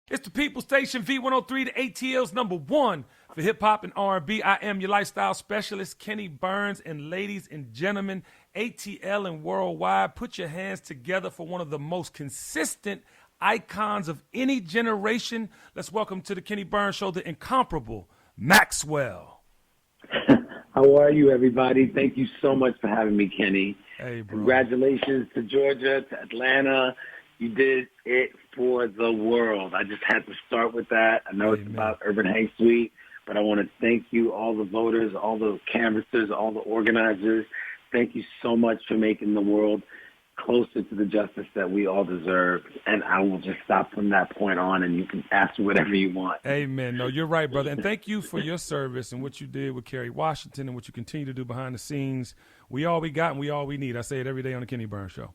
It's the People Station V103, the ATL's number one for hip hop and R&B. I am your lifestyle specialist, Kenny Burns, and ladies and gentlemen, ATL and worldwide, put your hands together for one of the most consistent icons of any generation. Let's welcome to the Kenny Burns Show the incomparable Maxwell. How are you, everybody? Thank you so much for having me, Kenny. Hey, bro. Congratulations to Georgia, to Atlanta. You did it for the world. I just had to start with that. I know it's about Urban Hang Suite, but I want to thank you, all the voters, all the canvassers, all the organizers. Thank you so much for making the world closer to the justice that we all deserve. And I will just stop from that point on, and you can ask whatever you want. Amen. No, you're right, brother. And thank you for your service and what you did with Kerry Washington and what you continue to do behind the scenes. We all we got and we all we need. I say it every day on the Kenny Burns Show.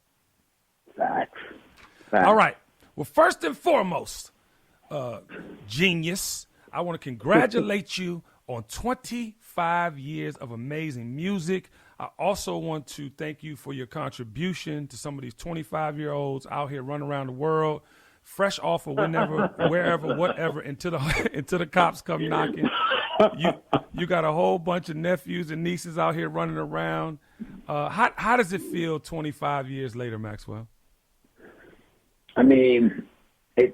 Facts. All right. Well, first and foremost, genius, I want to congratulate you on 25 years of amazing music. I also want to thank you for your contribution to some of these 25-year-olds out here running around the world, fresh off of whenever, wherever, whatever, until the cops come knocking. You got a whole bunch of nephews and nieces out here running around. How does it feel 25 years later, Maxwell? I mean, if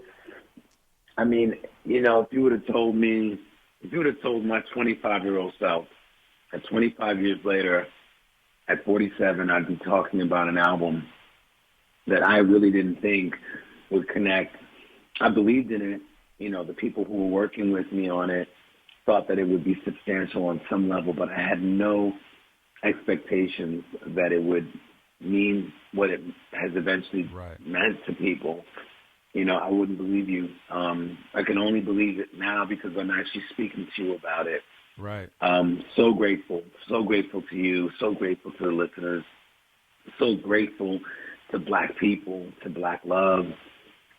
you would have told me, if you would have told my 25-year-old self that 25 years later, at 47, I'd be talking about an album that I really didn't think would connect. I believed in it. You know, the people who were working with me on it thought that it would be substantial on some level, but I had no expectations that it would mean what it has eventually meant to people. You know, I wouldn't believe you. I can only believe it now because I'm actually speaking to you about it. Right. So grateful to you, so grateful to the listeners, so grateful to Black people, to Black love,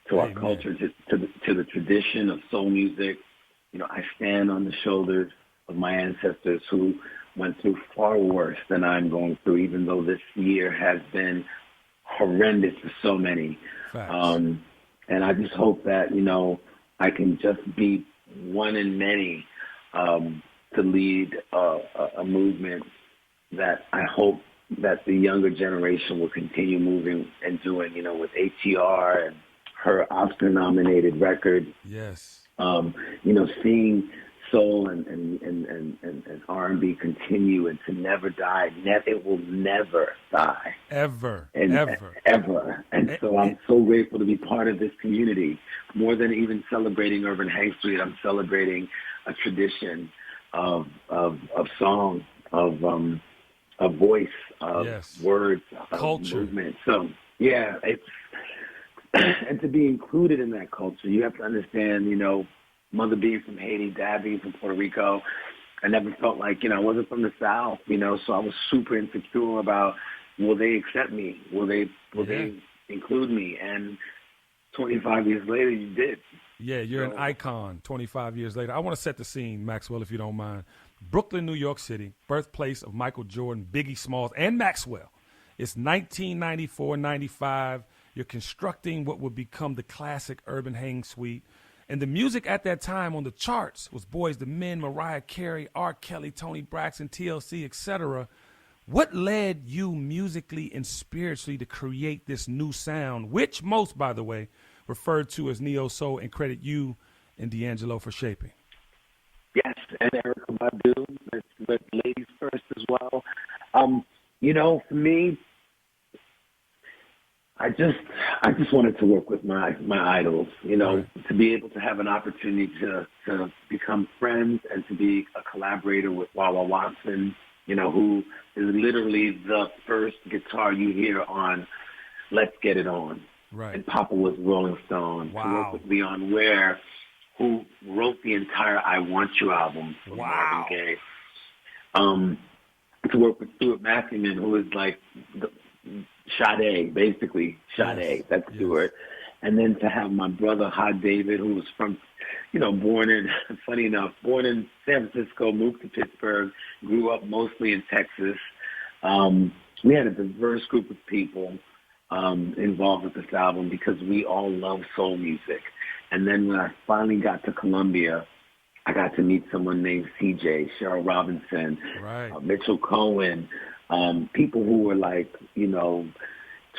to our culture, to the tradition of soul music. You know, I stand on the shoulders of my ancestors who went through far worse than I'm going through, even though this year has been horrendous for so many. And I just hope that, you know, I can just be one in many to lead a movement that I hope that the younger generation will continue moving and doing, you know, with ATR and her Oscar-nominated record. Yes. You know, seeing soul and R&B continue and to never die. It will never die. Ever. And so I'm so grateful to be part of this community. More than even celebrating Urban Hang Street, I'm celebrating a tradition of song, of voice, of words, of culture, movement. So yeah, it's and to be included in that culture, you have to understand, you know, mother being from Haiti, dad being from Puerto Rico, I never felt like, you know, I wasn't from the South, you know, so I was super insecure about, will they accept me? Will they include me? And 25 years later, you did. Yeah, you're an icon 25 years later. I want to set the scene, Maxwell, if you don't mind. Brooklyn, New York City, birthplace of Michael Jordan, Biggie Smalls, and Maxwell. It's 1994-95. You're constructing what would become the classic Urban Hang Suite. And the music at that time on the charts was Boyz II Men, Mariah Carey, R. Kelly, Tony Braxton, TLC, etc. What led you musically and spiritually to create this new sound, which most, by the way, referred to as neo-soul, and credit you and D'Angelo for shaping? Yes, and Erykah Badu, but ladies first as well. You know, for me, I just wanted to work with my idols, you know, to be able to have an opportunity to become friends and to be a collaborator with Wawa Watson, you know, who is literally the first guitar you hear on Let's Get It On. Right. And Papa was Rolling Stone. Wow. To work with Leon Ware, who wrote the entire I Want You album for Marvin Gaye. To work with Stuart Matthewman, who is like Sade, basically. Sade, that's Stuart. And then to have my brother, Hod David, who was from, you know, born in San Francisco, moved to Pittsburgh, grew up mostly in Texas. We had a diverse group of people involved with this album because we all love soul music. And then when I finally got to Columbia, I got to meet someone named CJ, Cheryl Robinson, Right. Mitchell Cohen, people who were like,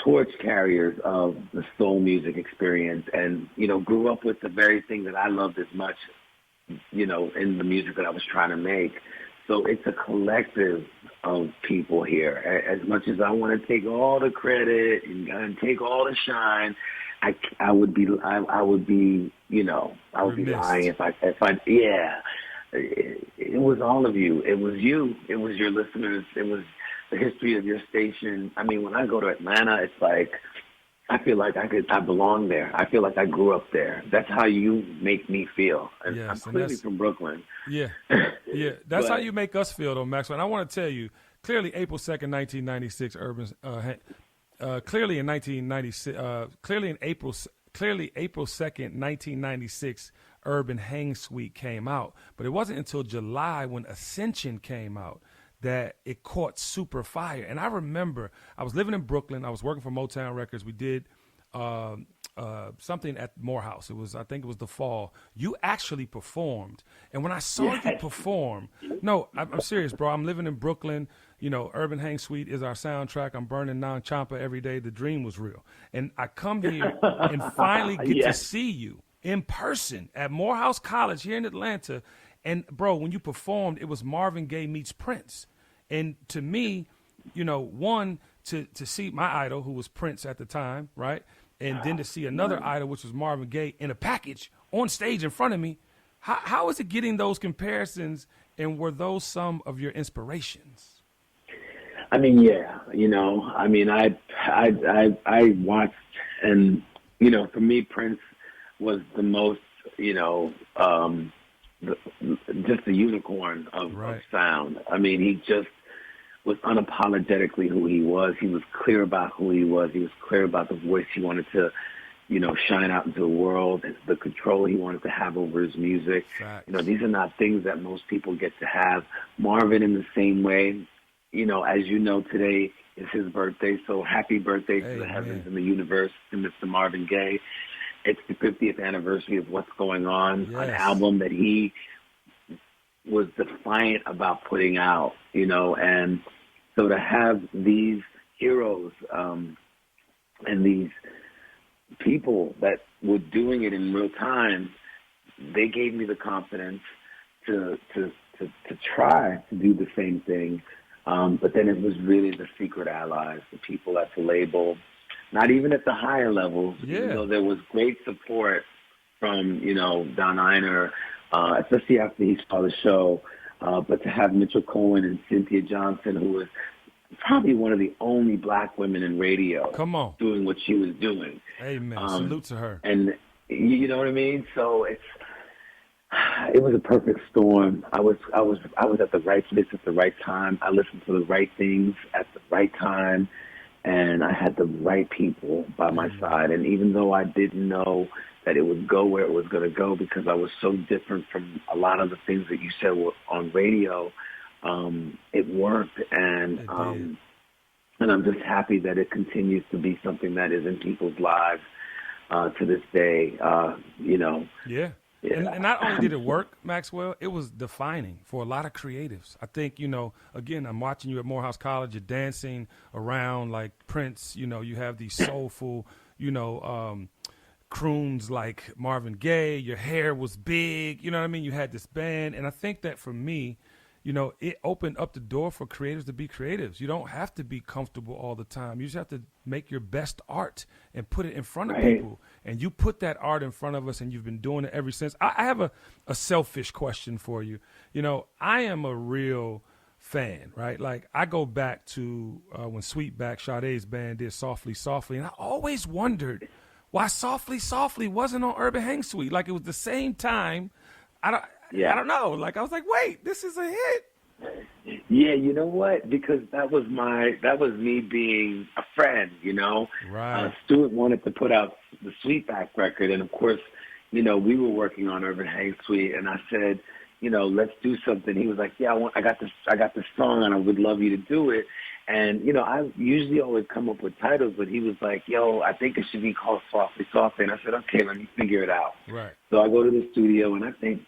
torch carriers of the soul music experience, and, grew up with the very thing that I loved as much, in the music that I was trying to make. So it's a collective of people here. As much as I want to take all the credit and take all the shine, I would be lying if I yeah. It was all of you. It was you. It was your listeners. It was the history of your station. I mean, when I go to Atlanta, it's like I feel like I belong there. I feel like I grew up there. That's how you make me feel. And Yes, I'm clearly from Brooklyn. Yeah. Yeah. That's how you make us feel, though, Maxwell. And I want to tell you, clearly April 2nd, 1996, clearly April 2nd, 1996, Urban Hang Suite came out. But it wasn't until July when Ascension came out that it caught super fire. And I remember I was living in Brooklyn. I was working for Motown Records. We did something at Morehouse. I think it was the fall. You actually performed. And when I saw you perform, no, I'm serious, bro. I'm living in Brooklyn. Urban Hang Suite is our soundtrack. I'm burning Nang Champa every day. The dream was real. And I come here and finally get to see you in person at Morehouse College here in Atlanta. And, bro, when you performed, it was Marvin Gaye meets Prince. And to me, one, to see my idol, who was Prince at the time, right? And then to see another idol, which was Marvin Gaye, in a package on stage in front of me. How is it getting those comparisons, and were those some of your inspirations? I mean, yeah, I watched, and, for me, Prince was the most, just the unicorn of sound. I mean, he just was unapologetically who he was. He was clear about who he was. He was clear about the voice he wanted to, shine out into the world, the control he wanted to have over his music. Facts. These are not things that most people get to have. Marvin, in the same way, as you know, today is his birthday. So happy birthday to the heavens and the universe to Mr. Marvin Gaye. It's the 50th anniversary of What's Going On, an album that he was defiant about putting out, and so to have these heroes and these people that were doing it in real time, they gave me the confidence to try to do the same thing. But then it was really the secret allies, the people at the label, not even at the higher levels, even though there was great support from, Don Iiner, especially after he saw the show. But to have Mitchell Cohen and Cynthia Johnson, who was probably one of the only black women in radio doing what she was doing. Amen. Salute to her. And you know what I mean? So it was a perfect storm. I was at the right place at the right time. I listened to the right things at the right time. And I had the right people by my side. And even though I didn't know that it would go where it was going to go because I was so different from a lot of the things that you said were on radio, it worked. And I'm just happy that it continues to be something that is in people's lives to this day, Yeah. And not only did it work, Maxwell, it was defining for a lot of creatives. I think, again, I'm watching you at Morehouse College. You're dancing around like Prince. You have these soulful, croons like Marvin Gaye. Your hair was big. You know what I mean? You had this band. And I think that for me, it opened up the door for creatives to be creatives. You don't have to be comfortable all the time. You just have to make your best art and put it in front of people. And you put that art in front of us, and you've been doing it ever since. I have a selfish question for you. I am a real fan, right? Like, I go back to when Sweetback, Sade's band, did Softly, Softly, and I always wondered why Softly, Softly wasn't on Urban Hang Suite. Like, it was the same time. I don't know. Like, I was like, wait, this is a hit. Yeah, you know what? Because that was me being a friend, Right. Stuart wanted to put out the Sweetback record, and of course, we were working on Urban Hang Suite, and I said, let's do something. He was like, yeah, I got this song, and I would love you to do it. And, you know, I usually always come up with titles, but he was like, yo, I think it should be called Softly Softly. And I said, okay, let me figure it out. Right. So I go to the studio, and I think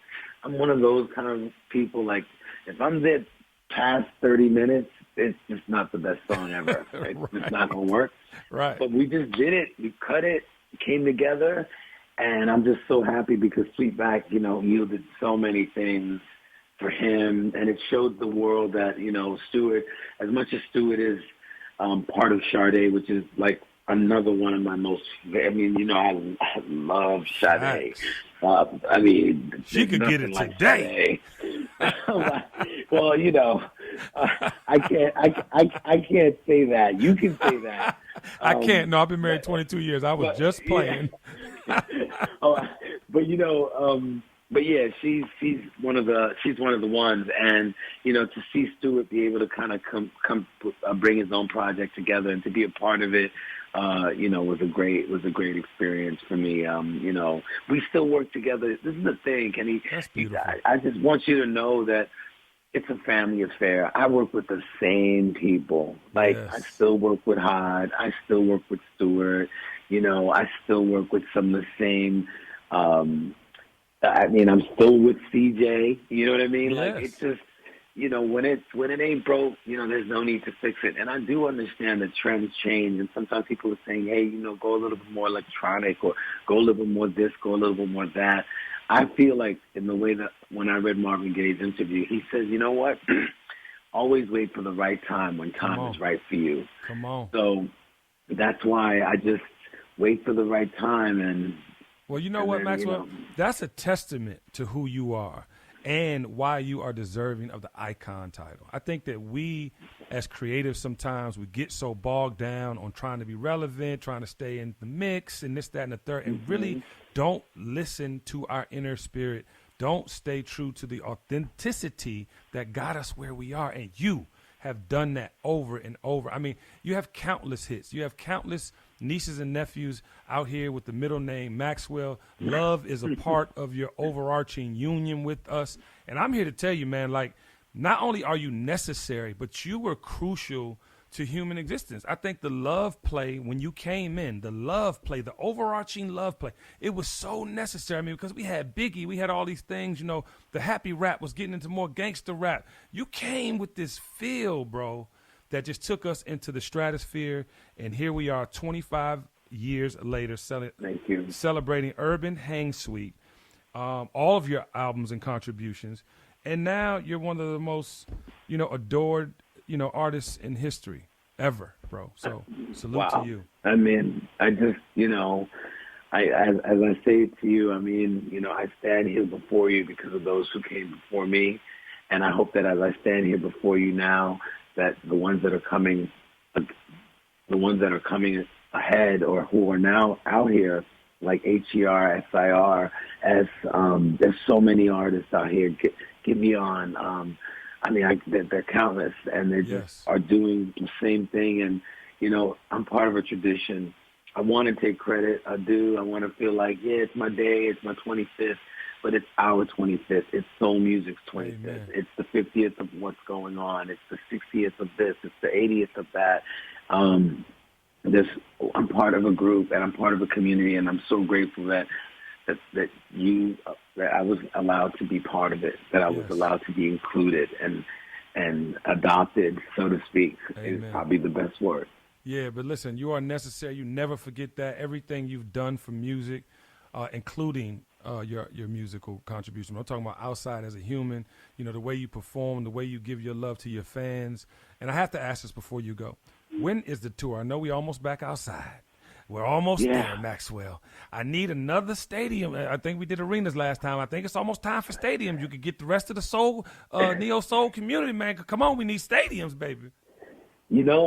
I'm one of those kind of people, like, if I'm there past 30 minutes, it's just not the best song ever. It's Right. just not going to work. Right. But we just did it. We cut it, came together, and I'm just so happy because Sweetback, you know, yielded so many things for him, and it showed the world that, you know, Stewart, as much as Stewart is part of Sade, which is like another one of my most, I mean, you know, I love Sade. I mean, she could get it like today. Well, you know, I can't say that. You can say that. I can't. No, I've been married 22 years. I was just playing. Yeah. But you know, but yeah, she's one of the ones, and you know, to see Stewart be able to kind of come bring his own project together and to be a part of it, you know, was a great experience for me. You know, we still work together. This is the thing, Kenny. That's beautiful. I just want you to know that it's a family affair. I work with the same people. Like, yes. I still work with Hod. I still work with Stewart. You know, I still work with some of the same. I mean, I'm still with CJ. You know what I mean? Yes. Like, it's just, you know, when it ain't broke, you know, there's no need to fix it. And I do understand that trends change, and sometimes people are saying, hey, you know, go a little bit more electronic, or go a little bit more this, go a little bit more that. I feel like in the way that when I read Marvin Gaye's interview, he says, you know what? Always wait for the right time when time is right for you. Come on. So that's why I just wait for the right time. And well, you know what, then, Maxwell? you know, that's a testament to who you are and why you are deserving of the icon title. I think that we, as creatives, sometimes we get so bogged down on trying to be relevant, trying to stay in the mix and this, that, and the third, and really don't listen to our inner spirit. Don't stay true to the authenticity that got us where we are. And you have done that over and over. I mean, you have countless hits. You have countless nieces and nephews out here with the middle name Maxwell. Love is a part of your overarching union with us. And I'm here to tell you, man, like, not only are you necessary, but you were crucial to human existence. I think the love play, when you came in, the love play, the overarching love play, it was so necessary. I mean, because we had Biggie, we had all these things, you know, the happy rap was getting into more gangster rap. You came with this feel, bro, that just took us into the stratosphere, and here we are 25 years later celebrating Urban Hang Suite, all of your albums and contributions, and now you're one of the most, you know, adored, you know, artists in history ever, bro. So salute to you. I mean, I just, you know, as I say to you, I mean, you know, I stand here before you because of those who came before me, and I hope that as I stand here before you now, that the ones that are coming ahead, or who are now out here, like HER, SIR, there's so many artists out here. Get me on. I mean, they're countless, and they just are doing the same thing. And, you know, I'm part of a tradition. I want to take credit. I do. I want to feel like, yeah, it's my day. It's my 25th. But it's our 25th. It's soul music's 25th. Amen. It's the 50th of what's going on. It's the 60th of this. It's the 80th of that. I'm part of a group, and I'm part of a community, and I'm so grateful that I was allowed to be part of it, that I was allowed to be included and adopted, so to speak. Amen. Is probably the best word. Yeah, but listen, you are necessary. You never forget that. Everything you've done for music, including your musical contribution. I'm talking about outside as a human, you know, the way you perform, the way you give your love to your fans. And I have to ask this before you go. When is the tour? I know we almost back outside. We're almost there, Maxwell. I need another stadium. I think we did arenas last time. I think it's almost time for stadiums. You could get the rest of the soul, neo-soul community, man. Come on, we need stadiums, baby. You know,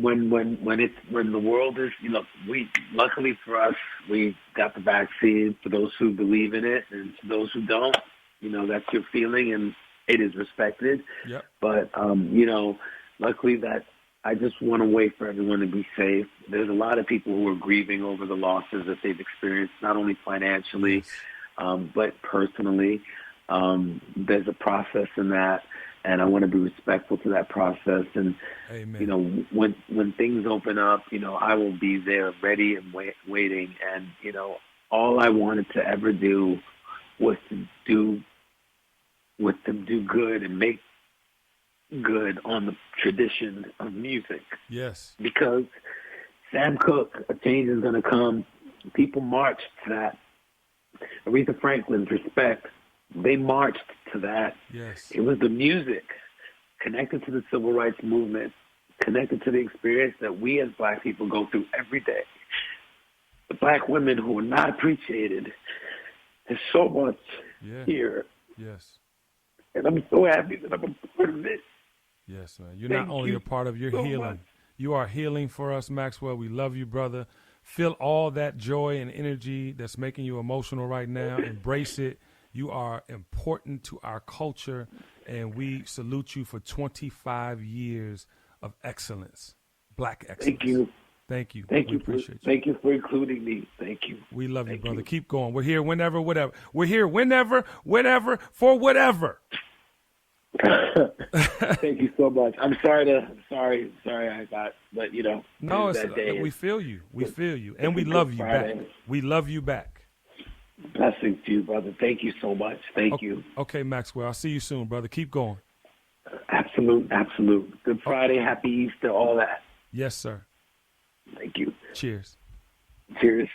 when the world is, you know, luckily for us, we got the vaccine for those who believe in it, and for those who don't, you know, that's your feeling, and it is respected. Yep. But you know, luckily that. I just want to wait for everyone to be safe. There's a lot of people who are grieving over the losses that they've experienced, not only financially, but personally. There's a process in that. and I want to be respectful to that process. And Amen. you know, when things open up, you know, I will be there, ready and waiting. And you know, all I wanted to ever do was to do good and make good on the tradition of music. Yes. Because Sam Cooke, a change is going to come. People marched to that. Aretha Franklin's Respect, they marched to that. Yes. It was the music connected to the civil rights movement, connected to the experience that we as black people go through every day. The black women who are not appreciated. There's so much here. Yes. And I'm so happy that I'm a part of it. Yes, man. You're not only a part of your healing. You are healing for us, Maxwell. We love you, brother. Feel all that joy and energy that's making you emotional right now. Embrace it. You are important to our culture, and we salute you for 25 years of excellence, black excellence. Thank you. Thank you. Thank we you. Appreciate you. Thank you for including me. Thank you. We love you, brother. You. Keep going. We're here whenever, whatever. We're here whenever, for whatever. Thank you so much. I'm sorry I got, but you know. No, that day we feel you. We feel you. And we love you back. We love you back. Blessings to you, brother. Thank you so much. Thank you. Okay, Maxwell. I'll see you soon, brother. Keep going. Absolute. Good Friday, happy Easter, all that. Yes, sir. Thank you. Cheers. Cheers.